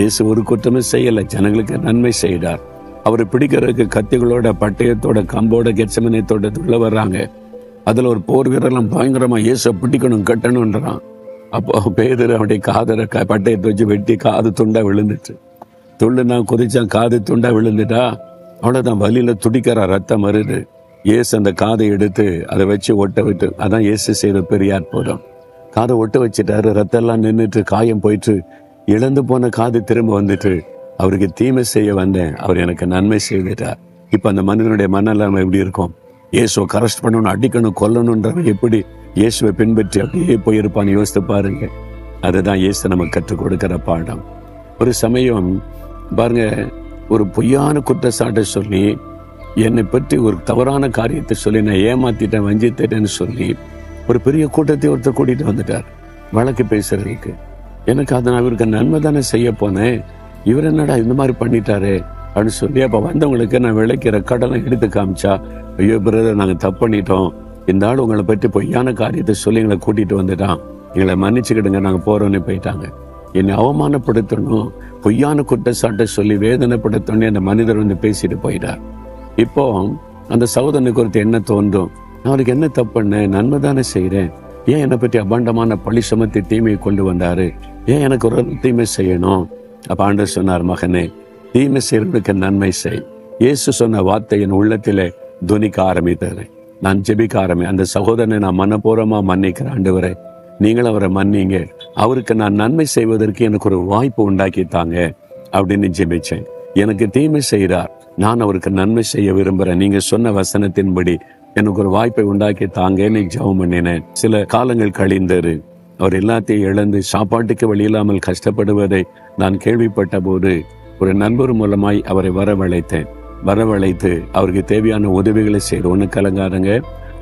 இயேசு ஒரு குற்றமும் செய்யல, ஜனங்களுக்கு நன்மை செய்தார். அவரை பிடிக்கிறதுக்கு கத்திகளோட பட்டயத்தோட கம்போட கெட்சமனே தோட்டத்துக்குள்ள வர்றாங்க. அதுல ஒரு போர் வீரர்லாம் பயங்கரமா இயேசு பிடிக்கணும் கட்டணும்ன்றான். அப்போ பேதுரு அவனுடைய காதரை பட்டயத்தை வச்சு வெட்டி காது துண்டா விழுந்துச்சு. துள்ளுனா குதிச்சான், காது துண்டா விழுந்துட்டா அவ்வளவுதான், வலியில துடிக்கிறா, ரத்தம் வருது. இயேசு அந்த காதை எடுத்து அதை வச்சு ஒட்ட விட்டு, அதான் இயேசு செய்த பெரிய அற்புதம். காதை ஒட்ட வச்சுட்டாரு, ரத்தம் எல்லாம் நின்றுட்டு, காயம் போயிட்டு, இழந்து போன காது திரும்ப வந்துட்டு, அவருக்கு தீமை செய்ய வந்தேன், அவர் எனக்கு நன்மை செய்துட்டார். இப்ப அந்த மனிதனுடைய மனநிலைமை எப்படி இருக்கும்? இயேசுவை கரெஸ்ட் பண்ணணும், அடிக்கணும், கொல்லணுன்றவன் எப்படி இயேசுவை பின்பற்றி அப்படியே போயிருப்பான்னு யோசித்து பாருங்க. அதுதான் இயேசு நமக்கு கற்றுக் கொடுக்கிற பாடம். ஒரு சமயம் பாருங்க, ஒரு பொய்யான குற்றச்சாட்டை சொல்லி, என்னை பற்றி ஒரு தவறான காரியத்தை சொல்லி நான் ஏமாத்திட்டேன், வஞ்சித்தேன்னு சொல்லி ஒரு பெரிய கூட்டத்தை ஒருத்தர் கூட்டிட்டு வந்துட்டார் வழக்கு பேசுறதுக்கு. எனக்கு அதை நான் இவருக்கு நன்மை தானே செய்ய போனேன், இவர் என்னடா இந்த மாதிரி பண்ணிட்டாரு அப்படின்னு சொல்லி, அப்ப வந்தவங்களுக்கு நான் விளைக்கிற கடலை எடுத்து காமிச்சா, ஐயோ பிரதர், நாங்க தப்பு பண்ணிட்டோம், இந்த ஆள் உங்களை பற்றி பொய்யான காரியத்தை சொல்லி எங்களை கூட்டிட்டு வந்துட்டான், எங்களை மன்னிச்சுக்கிடுங்க, நாங்க போறோன்னு போயிட்டாங்க. என்னை அவமானப்படுத்தணும், பொய்யான குற்றச்சாட்டை சொல்லி வேதனைப்படுத்தணும் அந்த மனிதர் வந்து பேசிட்டு போயிட்டார். இப்போ அந்த சகோதரனுக்கு ஒரு என்ன தோன்றும், நான் அவருக்கு என்ன தப்பு பண்ணேன், நன்மை தானே செய்யறேன், ஏன் என்னை பற்றி அபாண்டமான பழி சுமத்தி தீமையை கொண்டு வந்தாரு, ஏன் எனக்கு ஒரு தீமை செய்யணும்? அப்ப ஆண்டவர் சொன்னார், மகனே, தீமை செய்யறதுக்கு நன்மை செய். இயேசு சொன்ன வார்த்தை என் உள்ளத்திலே துணிக்க ஆரம்பித்தது. நான் ஜெபிக்க அந்த சகோதரனை நான் மனப்பூர்வமா மன்னிக்கிறேன், ஆண்டவரே நீங்களும் அவரை மன்னிங்க, அவருக்கு நான் நன்மை செய்வதற்கு எனக்கு ஒரு வாய்ப்பு உண்டாக்கித்தாங்க அப்படின்னு ஜெபிச்சேன். எனக்கு தீமை செய்கிறார், நான் அவருக்கு நன்மை செய்ய விரும்புறேன், நீங்க சொன்ன வசனத்தின்படி எனக்கு ஒரு வாய்ப்பை உண்டாக்கி தாங்கன்னு ஜெபம் பண்ணினேன். சில காலங்கள் கழிந்தது. அவர் எல்லாத்தையும் இழந்து சாப்பாட்டுக்கு வழி இல்லாமல் கஷ்டப்படுவதை நான் கேள்விப்பட்ட போது ஒரு நண்பர் மூலமாய் அவரை வரவழைத்து அவருக்கு தேவையான உதவிகளை செய்யறோம். ஒண்ணு கலங்காதங்க,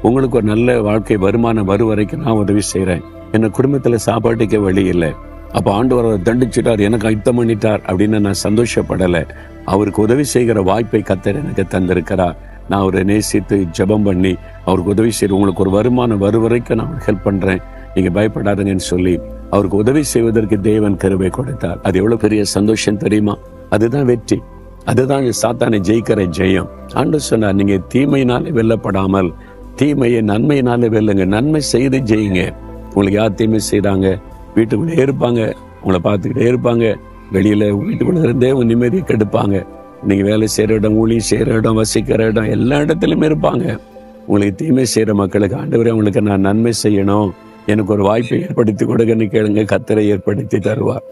உங்களுக்கு ஒரு நல்ல வாழ்க்கை வருமானம் வரும் வரைக்கும் நான் உதவி செய்யறேன். என்ன குடும்பத்துல சாப்பாட்டுக்கே வழி இல்லை, அப்ப ஆண்டவர் அவரை தண்டிச்சுட்டார், எனக்கு அயுத்தம் பண்ணிட்டார் அப்படின்னு நான் சந்தோஷப்படலை. அவருக்கு உதவி செய்கிற வாய்ப்பை கர்த்தர் எனக்கு தந்திருக்கிறார். நான் அவரை நேசித்து ஜெபம் பண்ணி அவருக்கு உதவி செய்யறேன், உங்களுக்கு ஒரு வருமானம் வரும் வரைக்கும் நான் ஹெல்ப் பண்றேன், நீங்க பயப்படாதுங்கன்னு சொல்லி அவருக்கு உதவி செய்வதற்கு தேவன் கிருபை கொடுத்தார். அது எவ்வளவு பெரிய சந்தோஷம் தெரியுமா? அதுதான் வெற்றி, அதுதான் சாத்தானை ஜெயிக்கிற ஜெயம். ஆண்டவர் சொன்னார், நீங்க தீமையினாலே வெல்லப்படாமல் தீமையை நன்மையினாலே வெல்லுங்க, நன்மை செய்து ஜெயிங்க. உங்களுக்கு யார் தீமை செய்யறாங்க, வீட்டுக்குள்ளே இருப்பாங்க, உங்களை பார்த்துக்கிட்டே இருப்பாங்க, வெளியில வீட்டுக்குள்ள இருந்தே உங்க நிம்மதியை கெடுப்பாங்க. நீங்க வேலை செய்யற இடம், ஊழியம் செய்யற இடம், வசிக்கிற இடம், எல்லா இடத்துலயுமே இருப்பாங்க. உங்களுக்கு தீமை செய்யற மக்களுக்கு ஆண்டவரே உங்களுக்கு நான் நன்மை செய்யணும், எனக்கு ஒரு வாய்ப்பை ஏற்படுத்தி கொடுங்கன்னு கேளுங்க, கர்த்தரை ஏற்படுத்தி தருவார்.